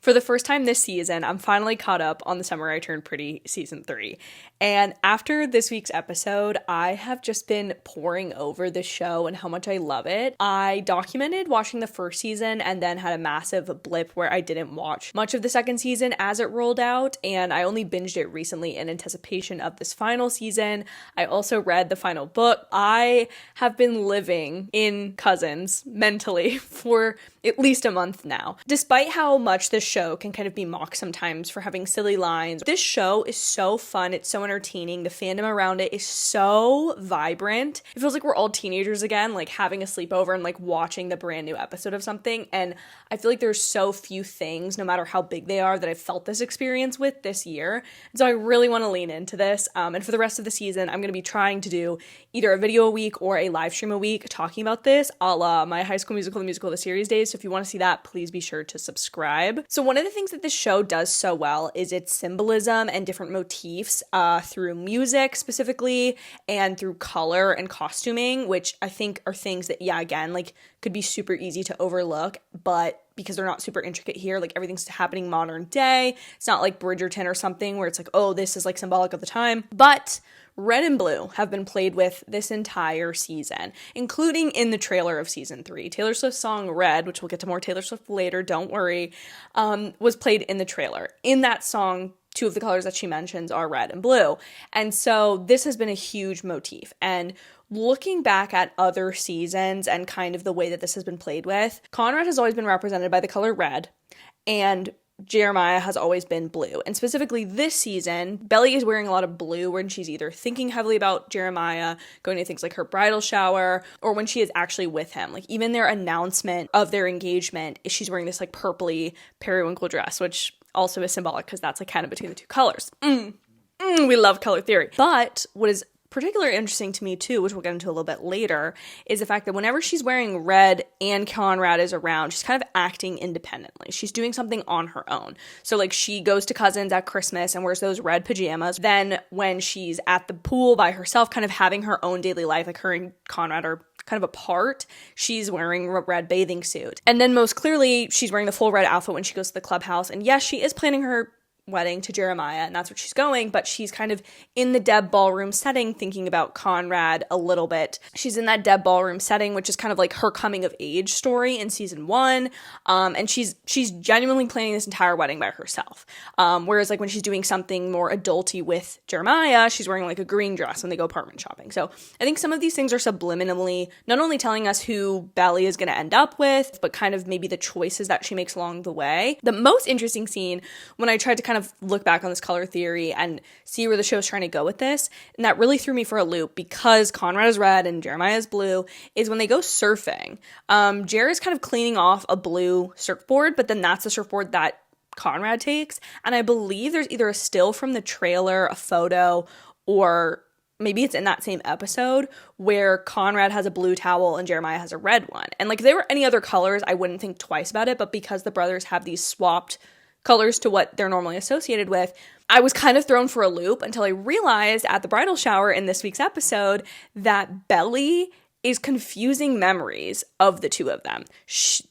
For the first time this season, I'm finally caught up on The Summer I Turned Pretty Season 3. And after this week's episode, I have just been poring over the show and how much I love it. I documented watching the first season and then had a massive blip where I didn't watch much of the second season as it rolled out, and I only binged it recently in anticipation of this final season. I also read the final book. I have been living in Cousins mentally for at least a month now. Despite how much this show can kind of be mocked sometimes for having silly lines, this show is so fun. It's so entertaining. The fandom around it is so vibrant. It feels like we're all teenagers again, like having a sleepover and like watching the brand new episode of something. And I feel like there's so few things, no matter how big they are, that I've felt this experience with this year. And so I really want to lean into this. And for the rest of the season, I'm going to be trying to do either a video a week or a live stream a week talking about this, a la my High School Musical, the musical, the series days. So if you want to see that, please be sure to subscribe. So one of the things that this show does so well is its symbolism and different motifs through music specifically and through color and costuming, which I think are things that, yeah, again, like could be super easy to overlook, but because they're not super intricate here, like everything's happening modern day. It's not like Bridgerton or something where it's like, oh, this is like symbolic of the time. But red and blue have been played with this entire season, including in the trailer of season 3. Taylor Swift's song Red, which we'll get to more Taylor Swift later, don't worry, was played in the trailer. In that song, 2 of the colors that she mentions are red and blue. And so this has been a huge motif. And looking back at other seasons and kind of the way that this has been played with, Conrad has always been represented by the color red, and Jeremiah has always been blue. And specifically this season, Belly is wearing a lot of blue when she's either thinking heavily about Jeremiah, going to things like her bridal shower, or when she is actually with him. Like even their announcement of their engagement, she's wearing this like purpley periwinkle dress, which also is symbolic because that's like kind of between the 2 colors. We love color theory. But what is particularly interesting to me too, which we'll get into a little bit later, is the fact that whenever she's wearing red and Conrad is around, she's kind of acting independently. She's doing something on her own. So like she goes to Cousins at Christmas and wears those red pajamas. Then when she's at the pool by herself, kind of having her own daily life, like her and Conrad are kind of apart, she's wearing a red bathing suit. And then most clearly, she's wearing the full red outfit when she goes to the clubhouse. And yes, she is planning her wedding to Jeremiah, and that's where she's going, but she's kind of in the Deb ballroom setting thinking about Conrad a little bit. She's in that Deb ballroom setting, which is kind of like her coming of age story in season 1, and she's genuinely planning this entire wedding by herself, whereas like when she's doing something more adulty with Jeremiah, she's wearing like a green dress when they go apartment shopping. So I think some of these things are subliminally not only telling us who Belly is going to end up with, but kind of maybe the choices that she makes along the way. The most interesting scene, when I tried to kind of look back on this color theory and see where the show's trying to go with this, and that really threw me for a loop because Conrad is red and Jeremiah is blue, is when they go surfing. Jer is kind of cleaning off a blue surfboard, but then that's the surfboard that Conrad takes, and I believe there's either a still from the trailer, a photo, or maybe it's in that same episode where Conrad has a blue towel and Jeremiah has a red one. And like if they were any other colors, I wouldn't think twice about it, but because the brothers have these swapped colors to what they're normally associated with, I was kind of thrown for a loop until I realized at the bridal shower in this week's episode that Belly is confusing memories of the 2 of them.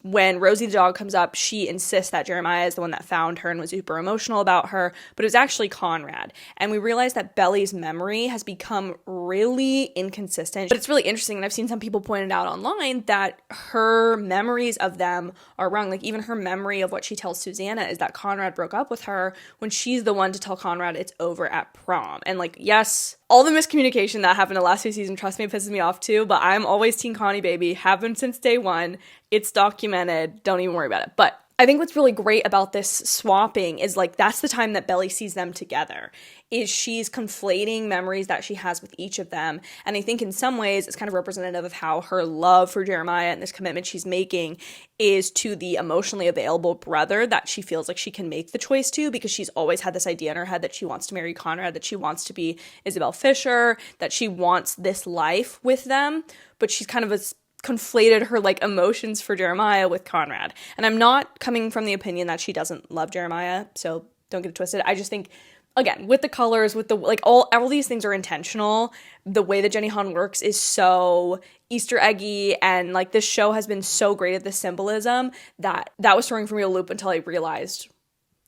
When Rosie the dog comes up, she insists that Jeremiah is the one that found her and was super emotional about her, but it was actually Conrad. And we realized that Belly's memory has become really inconsistent. But it's really interesting, and I've seen some people point it out online, that her memories of them are wrong. Like even her memory of what she tells Susannah is that Conrad broke up with her when she's the one to tell Conrad it's over at prom. And like, yes, all the miscommunication that happened the last 2 seasons, trust me, it pisses me off too, but I'm always Team Connie, baby. Have been since day 1. It's documented. Don't even worry about it. But I think what's really great about this swapping is like that's the time that Belly sees them together, is she's conflating memories that she has with each of them. And I think in some ways it's kind of representative of how her love for Jeremiah and this commitment she's making is to the emotionally available brother that she feels like she can make the choice to, because she's always had this idea in her head that she wants to marry Conrad, that she wants to be Isabel Fisher, that she wants this life with them, but she's kind of conflated her like emotions for Jeremiah with Conrad. And I'm not coming from the opinion that she doesn't love Jeremiah, so don't get it twisted. I just think, again, with the colors, with the like all these things are intentional. The way that Jenny Han works is so Easter eggy, and like this show has been so great at the symbolism that was throwing for me a loop until I realized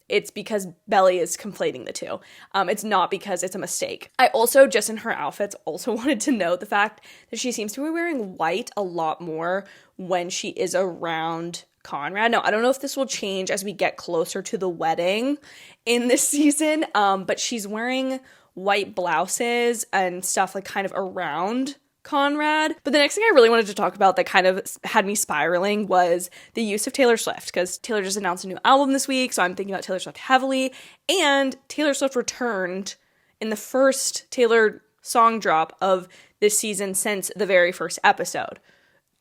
it's because Belly is conflating the two. It's not because it's a mistake. I also, just in her outfits, also wanted to note the fact that she seems to be wearing white a lot more when she is around Conrad. Now, I don't know if this will change as we get closer to the wedding in this season, but she's wearing white blouses and stuff like kind of around Conrad. But the next thing I really wanted to talk about that kind of had me spiraling was the use of Taylor Swift, because Taylor just announced a new album this week, so I'm thinking about Taylor Swift heavily, and Taylor Swift returned in the first Taylor song drop of this season since the very first episode.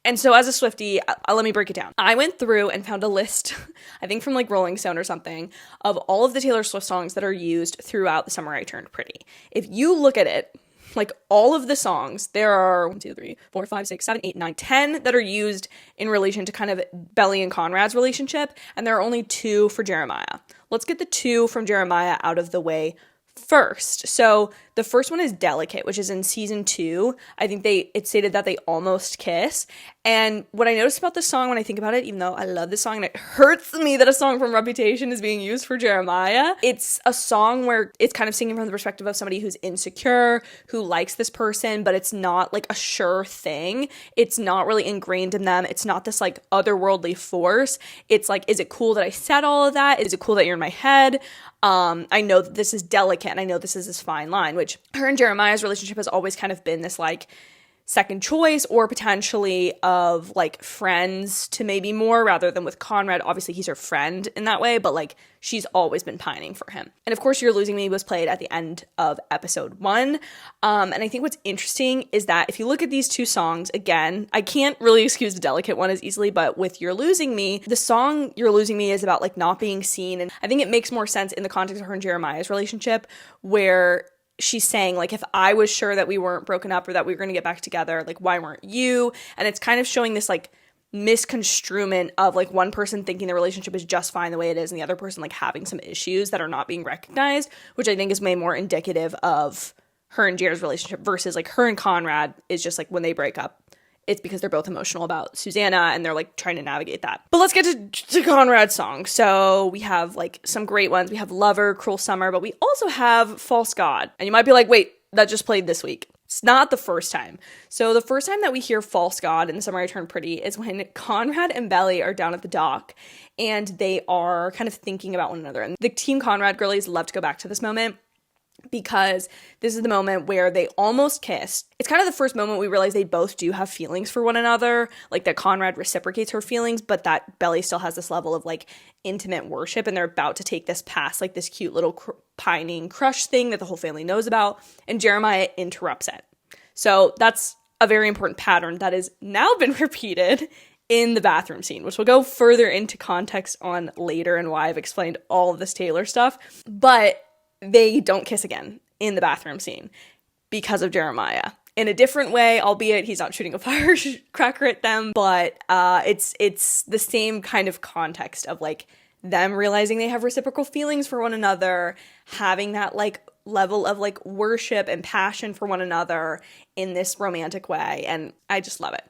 And so as a Swiftie, let me break it down. I went through and found a list, I think from like Rolling Stone or something, of all of the Taylor Swift songs that are used throughout The Summer I Turned Pretty. If you look at it, like all of the songs, there are 1, 2, 3, 4, 5, 6, 7, 8, 9, 10 that are used in relation to kind of Belly and Conrad's relationship, and there are only 2 for Jeremiah. Let's get the 2 from Jeremiah out of the way first. So the first one is Delicate, which is in season 2. I think it stated that they almost kiss. And what I noticed about this song when I think about it, even though I love this song and it hurts me that a song from Reputation is being used for Jeremiah, it's a song where it's kind of singing from the perspective of somebody who's insecure, who likes this person, but it's not like a sure thing. It's not really ingrained in them. It's not this like otherworldly force. It's like, is it cool that I said all of that? Is it cool that you're in my head? I know that this is delicate and I know this is this fine line, which her and Jeremiah's relationship has always kind of been this like second choice or potentially of like friends to maybe more rather than with Conrad. Obviously he's her friend in that way, but like she's always been pining for him. And of course You're Losing Me was played at the end of episode 1. And I think what's interesting is that if you look at these 2 songs, again, I can't really excuse the Delicate one as easily, but with You're Losing Me, the song You're Losing Me is about like not being seen. And I think it makes more sense in the context of her and Jeremiah's relationship, where she's saying, like, if I was sure that we weren't broken up or that we were going to get back together, like, why weren't you? And it's kind of showing this, like, misconstruement of, like, one person thinking the relationship is just fine the way it is and the other person, like, having some issues that are not being recognized, which I think is way more indicative of her and Jared's relationship versus, like, her and Conrad is just, like, when they break up, it's because they're both emotional about Susannah and they're like trying to navigate that. But let's get to Conrad's song. So we have like some great ones. We have Lover, Cruel Summer, but we also have False God. And you might be like, wait, that just played this week. It's not the first time. So the first time that we hear False God in The Summer I Turned Pretty is when Conrad and Belly are down at the dock and they are kind of thinking about one another. And the Team Conrad girlies love to go back to this moment, because this is the moment where they almost kissed. It's kind of the first moment we realize they both do have feelings for one another, like that Conrad reciprocates her feelings, but that Belly still has this level of like intimate worship, and they're about to take this past like this cute little pining crush thing that the whole family knows about, and Jeremiah interrupts it. So that's a very important pattern that has now been repeated in the bathroom scene, which we'll go further into context on later and why I've explained all of this Taylor stuff. But they don't kiss again in the bathroom scene because of Jeremiah. In a different way, albeit he's not shooting a firecracker at them, but it's the same kind of context of like them realizing they have reciprocal feelings for one another, having that like level of like worship and passion for one another in this romantic way, and I just love it.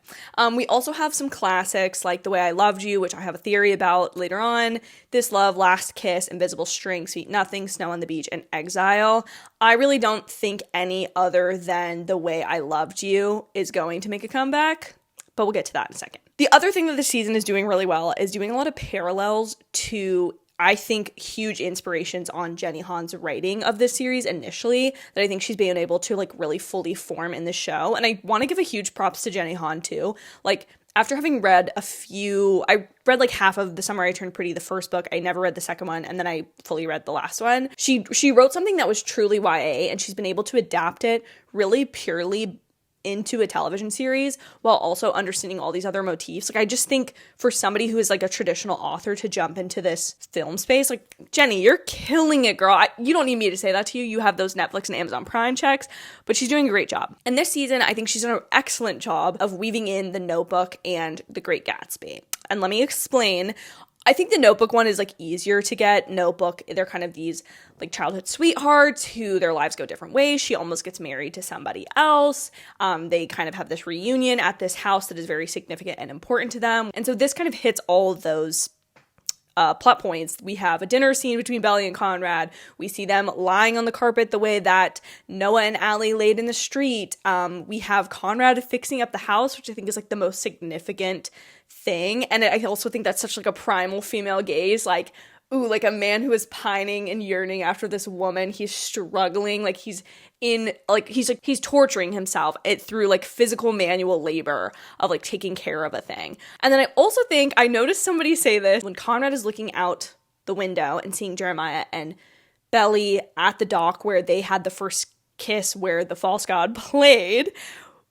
We also have some classics like The Way I Loved You, which I have a theory about later on, This Love, Last Kiss, Invisible String, Sweet Nothing, Snow on the Beach, and Exile. I really don't think any other than The Way I Loved You is going to make a comeback, but we'll get to that in a second. The other thing that the season is doing really well is doing a lot of parallels to, I think, huge inspirations on Jenny Han's writing of this series initially that I think she's been able to like really fully form in the show. And I want to give a huge props to Jenny Han too. Like, after having read I read like half of The Summer I Turned Pretty, the first book. I never read the second one, and then I fully read the last one. She wrote something that was truly YA, and she's been able to adapt it really purely into a television series while also understanding all these other motifs. Like, I just think for somebody who is like a traditional author to jump into this film space, like, Jenny, you're killing it, girl. You don't need me to say that to you. You have those Netflix and Amazon Prime checks, but she's doing a great job. And this season, I think she's done an excellent job of weaving in The Notebook and The Great Gatsby. And let me explain. I think the Notebook one is like easier to get. Notebook, they're kind of these like childhood sweethearts who their lives go different ways. She almost gets married to somebody else. They kind of have this reunion at this house that is very significant and important to them. And so this kind of hits all of those plot points. We have a dinner scene between Belly and Conrad. We see them lying on the carpet the way that Noah and Allie laid in the street. We have Conrad fixing up the house, which I think is like the most significant thing. And I also think that's such like a primal female gaze, like, ooh, like a man who is pining and yearning after this woman. He's struggling, like he's torturing himself through like physical manual labor of like taking care of a thing. And then I also think I noticed somebody say this when Conrad is looking out the window and seeing Jeremiah and Belly at the dock where they had the first kiss where the false god played.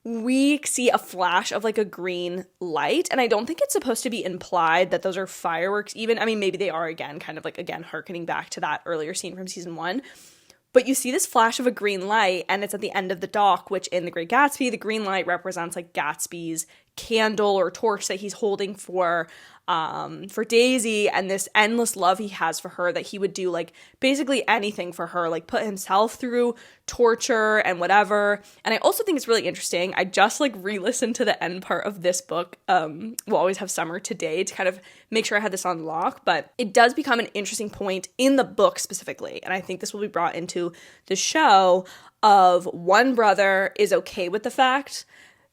We see a flash of like a green light, and I don't think it's supposed to be implied that those are fireworks even. I mean, maybe they are, again, kind of like, again, harkening back to that earlier scene from season 1. But you see this flash of a green light, and it's at the end of the dock, which in The Great Gatsby, the green light represents like Gatsby's candle or torch that he's holding for Daisy, and this endless love he has for her, that he would do like basically anything for her, like put himself through torture and whatever. And I also think it's really interesting. I just like re-listened to the end part of this book. We'll always have summer today to kind of make sure I had this on lock, but it does become an interesting point in the book specifically. And I think this will be brought into the show of one brother is okay with the fact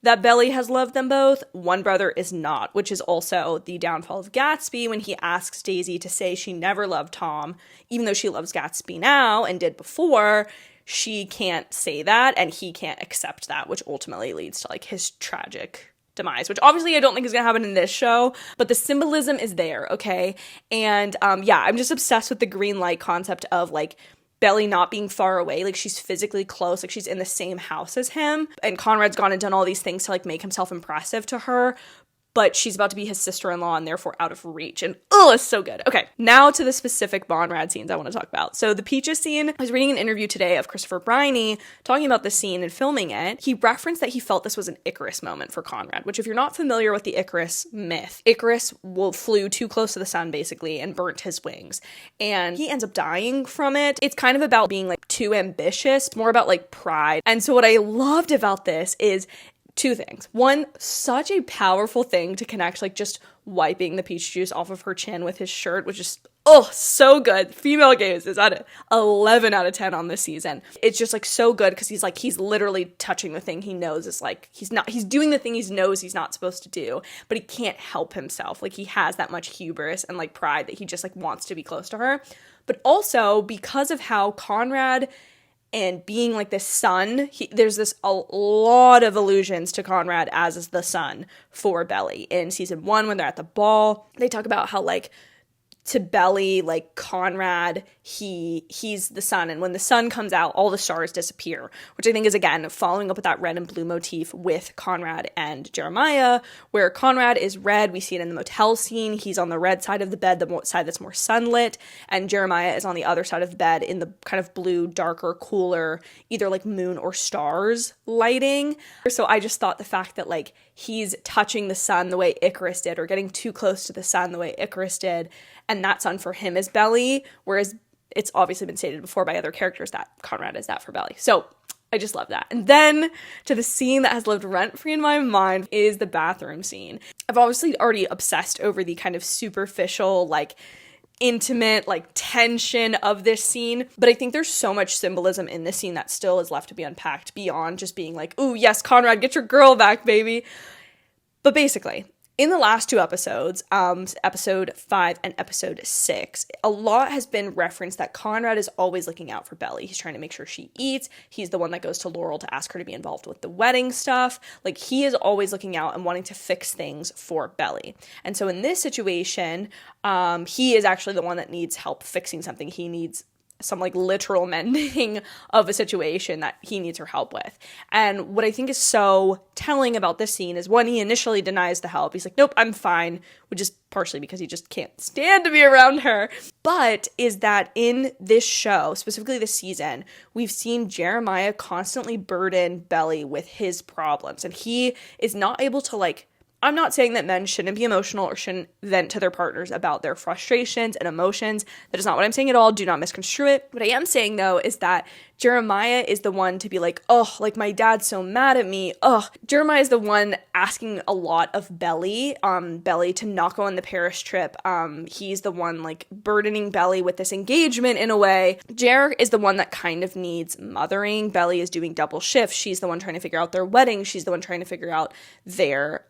that Belly has loved them both, one brother is not, which is also the downfall of Gatsby when he asks Daisy to say she never loved Tom, even though she loves Gatsby now and did before. She can't say that, and he can't accept that, which ultimately leads to like his tragic demise, which obviously I don't think is gonna happen in this show, but the symbolism is there, okay? And I'm just obsessed with the green light concept of like Belly not being far away, like she's physically close, like she's in the same house as him, and Conrad's gone and done all these things to like make himself impressive to her, but she's about to be his sister-in-law and therefore out of reach. And it's so good. Okay, now to the specific Bonrad scenes I want to talk about. So the Peaches scene, I was reading an interview today of Christopher Briney talking about the scene and filming it. He referenced that he felt this was an Icarus moment for Conrad, which if you're not familiar with the Icarus myth, Icarus flew too close to the sun basically and burnt his wings. And he ends up dying from it. It's kind of about being like too ambitious, more about like pride. And so what I loved about this is two things. One, such a powerful thing to connect, like just wiping the peach juice off of her chin with his shirt, which is, so good. Female gaze is at 11 out of 10 on this season. It's just like so good because he's literally touching the thing he knows is like, he's doing the thing he knows he's not supposed to do, but he can't help himself. Like he has that much hubris and like pride that he just like wants to be close to her. But also because of how Conrad and being like this son, there's a lot of allusions to Conrad as the son for Belly. In season 1, when they're at the ball, they talk about how like to Belly, like Conrad, he's the sun, and when the sun comes out, all the stars disappear, which I think is, again, following up with that red and blue motif with Conrad and Jeremiah, where Conrad is red. We see it in the motel scene. He's on the red side of the bed, the side that's more sunlit, and Jeremiah is on the other side of the bed in the kind of blue, darker, cooler, either like moon or stars lighting. So I just thought the fact that like he's touching the sun the way Icarus did, or getting too close to the sun the way Icarus did, and that sun for him is Belly, whereas it's obviously been stated before by other characters that Conrad is that for Belly. So I just love that. And then to the scene that has lived rent-free in my mind is the bathroom scene. I've obviously already obsessed over the kind of superficial, like intimate, like tension of this scene, but I think there's so much symbolism in this scene that still is left to be unpacked beyond just being like, ooh, yes, Conrad, get your girl back, baby. But basically, in the last 2 episodes, episode 5 and episode 6, a lot has been referenced that Conrad is always looking out for Belly. He's trying to make sure she eats. He's the one that goes to Laurel to ask her to be involved with the wedding stuff. Like, he is always looking out and wanting to fix things for Belly. And so in this situation, he is actually the one that needs help fixing something. He needs some like literal mending of a situation that he needs her help with. And what I think is so telling about this scene is, one, he initially denies the help. He's like, nope, I'm fine, which is partially because he just can't stand to be around her. But is that in this show, specifically this season, we've seen Jeremiah constantly burden Belly with his problems, and he is not able to like, I'm not saying that men shouldn't be emotional or shouldn't vent to their partners about their frustrations and emotions. That is not what I'm saying at all. Do not misconstrue it. What I am saying, though, is that Jeremiah is the one to be like, oh, like my dad's so mad at me. Oh, Jeremiah is the one asking a lot of Belly to not go on the Paris trip. He's the one like burdening Belly with this engagement in a way. Jer is the one that kind of needs mothering. Belly is doing double shifts. She's the one trying to figure out their wedding. She's the one trying to figure out their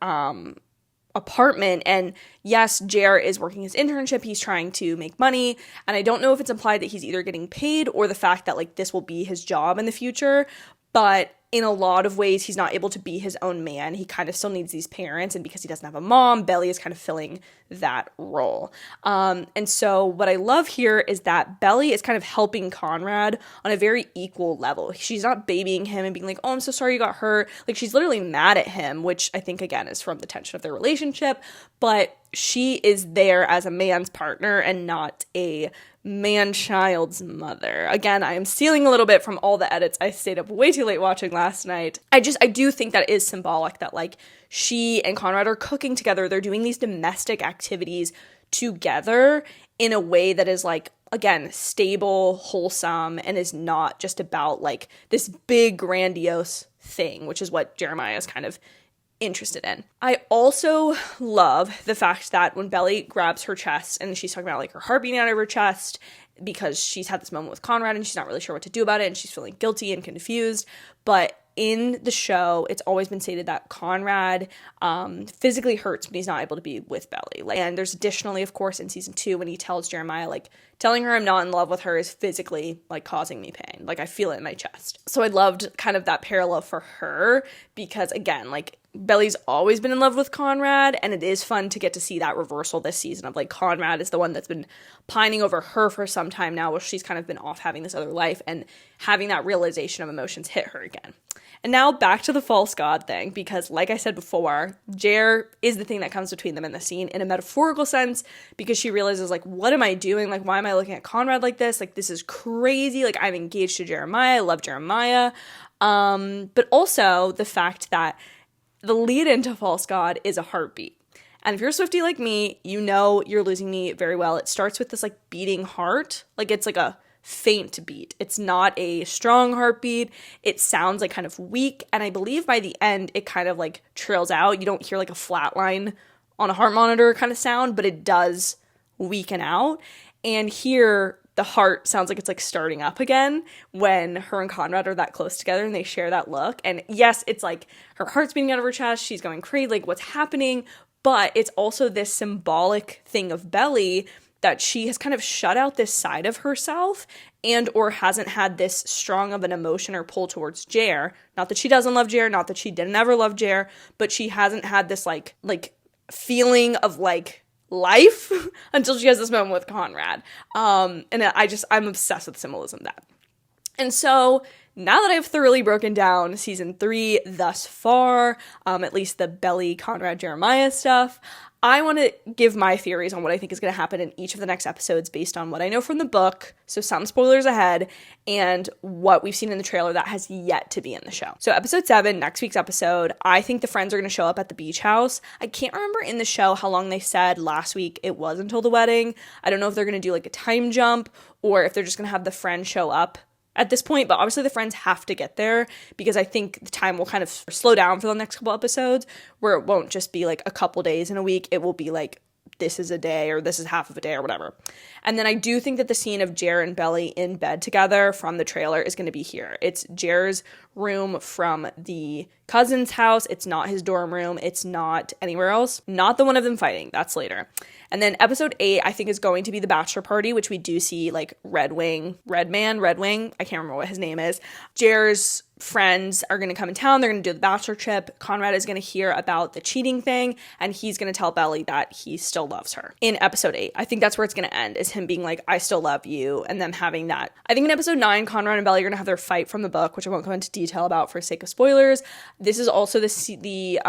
apartment. And yes, Jer is working his internship. He's trying to make money. And I don't know if it's implied that he's either getting paid or the fact that like this will be his job in the future. But in a lot of ways, he's not able to be his own man. He kind of still needs these parents. And because he doesn't have a mom, Belly is kind of filling that role. And so what I love here is that Belly is kind of helping Conrad on a very equal level. She's not babying him and being like, oh, I'm so sorry you got hurt. Like, she's literally mad at him, which I think, again, is from the tension of their relationship. But she is there as a man's partner and not a man-child's mother. Again, I am stealing a little bit from all the edits I stayed up way too late watching last night. I do think that is symbolic that like she and Conrad are cooking together. They're doing these domestic activities together in a way that is like, again, stable, wholesome, and is not just about like this big grandiose thing, which is what Jeremiah is kind of interested in. I also love the fact that when Belly grabs her chest and she's talking about like her heart beating out of her chest because she's had this moment with Conrad and she's not really sure what to do about it and she's feeling guilty and confused. But in the show, it's always been stated that Conrad physically hurts when he's not able to be with Belly. Like, and there's additionally, of course, in season 2 when he tells Jeremiah, like, telling her I'm not in love with her is physically, like, causing me pain. Like, I feel it in my chest. So I loved kind of that parallel for her because, again, like, Belly's always been in love with Conrad, and it is fun to get to see that reversal this season of, like, Conrad is the one that's been pining over her for some time now, where she's kind of been off having this other life, and having that realization of emotions hit her again. And now back to the false god thing, because like I said before, Jer is the thing that comes between them in the scene in a metaphorical sense, because she realizes, like, what am I doing? Like, why am I looking at Conrad like this? Like, this is crazy. Like, I'm engaged to Jeremiah. I love Jeremiah. But also the fact that the lead into false god is a heartbeat. And if you're a Swiftie like me, you know you're losing me very well. It starts with this, like, beating heart. Like, it's like a faint beat. It's not a strong heartbeat. It sounds like kind of weak. And I believe by the end, it kind of like trails out. You don't hear like a flat line on a heart monitor kind of sound, but it does weaken out. And here, the heart sounds like it's like starting up again when her and Conrad are that close together and they share that look. And yes, it's like her heart's beating out of her chest. She's going crazy, like what's happening? But it's also this symbolic thing of Belly that she has kind of shut out this side of herself and or hasn't had this strong of an emotion or pull towards Jer. Not that she doesn't love Jer, not that she didn't ever love Jer, but she hasn't had this like feeling of like life until she has this moment with Conrad. And I'm obsessed with symbolism of that. And so now that I've thoroughly broken down season 3 thus far, at least the Belly, Conrad, Jeremiah stuff, I want to give my theories on what I think is going to happen in each of the next episodes based on what I know from the book, so some spoilers ahead, and what we've seen in the trailer that has yet to be in the show. So episode 7, next week's episode, I think the friends are going to show up at the beach house. I can't remember in the show how long they said last week it was until the wedding. I don't know if they're going to do like a time jump or if they're just going to have the friends show up at this point, but obviously the friends have to get there because I think the time will kind of slow down for the next couple episodes where it won't just be like a couple days in a week. It will be like, this is a day or this is half of a day or whatever. And then I do think that the scene of Jer and Belly in bed together from the trailer is going to be here. It's Jer's room from the cousin's house. It's not his dorm room. It's not anywhere else. Not the one of them fighting. That's later. And then episode 8, I think, is going to be the bachelor party, which we do see like Redwing. I can't remember what his name is. Jer's friends are going to come in town. They're going to do the bachelor trip. Conrad is going to hear about the cheating thing, and he's going to tell Belly that he still loves her. In episode 8, I think that's where it's going to end, is him being like, I still love you, and them having that. I think in episode 9, Conrad and Belly are going to have their fight from the book, which I won't go into detail about for sake of spoilers. This is also the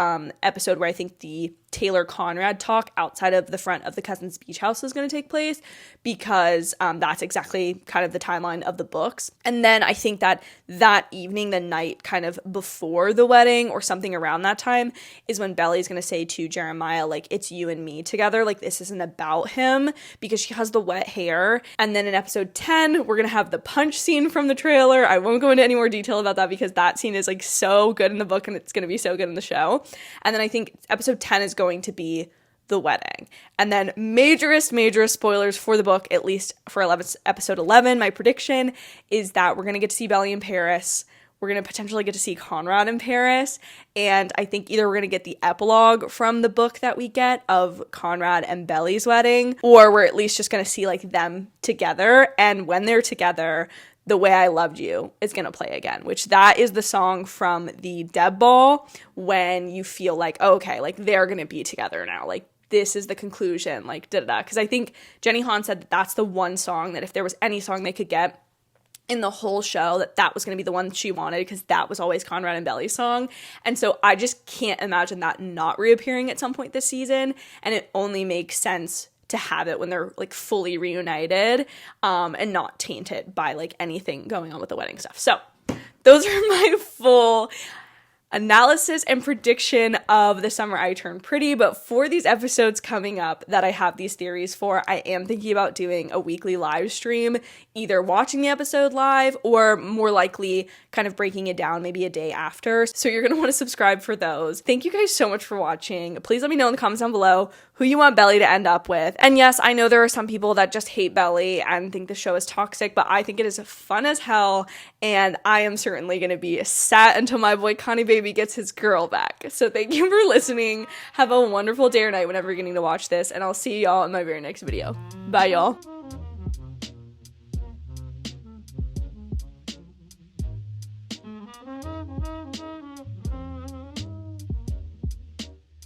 episode where I think the Taylor Conrad talk outside of the front of the Cousins Beach House is going to take place, because that's exactly kind of the timeline of the books. And then I think that evening, the night kind of before the wedding or something around that time, is when Belly's going to say to Jeremiah, like, it's you and me together, like, this isn't about him, because she has the wet hair. And then in episode 10, we're going to have the punch scene from the trailer. I won't go into any more detail about that because that scene is like so good in the book and it's going to be so good in the show. And then I think episode 10 is going to be the wedding. And then majorest spoilers for the book, at least for episode 11, my prediction is that we're going to get to see Belly in Paris. We're going to potentially get to see Conrad in Paris. And I think either we're going to get the epilogue from the book that we get of Conrad and Belly's wedding, or we're at least just going to see like them together. And when they're together, The Way I Loved You is going to play again, which that is the song from the Deb Ball when you feel like, oh, okay, like they're going to be together now. Like this is the conclusion, like da-da-da. Because I think Jenny Han said that that's the one song that if there was any song they could get in the whole show, that was going to be the one she wanted, because that was always Conrad and Belly's song. And so I just can't imagine that not reappearing at some point this season. And it only makes sense to have it when they're like fully reunited, and not tainted by like anything going on with the wedding stuff. So those are my full analysis and prediction of The Summer I Turned Pretty. But for these episodes coming up that I have these theories for, I am thinking about doing a weekly live stream, either watching the episode live or more likely kind of breaking it down maybe a day after. So you're going to want to subscribe for those. Thank you guys so much for watching. Please let me know in the comments down below who you want Belly to end up with. And yes, I know there are some people that just hate Belly and think the show is toxic, but I think it is fun as hell, and I am certainly going to be sad until my boy Connie baby gets his girl back. So thank you for listening. Have a wonderful day or night whenever you're getting to watch this, and I'll see y'all in my very next video. Bye, y'all.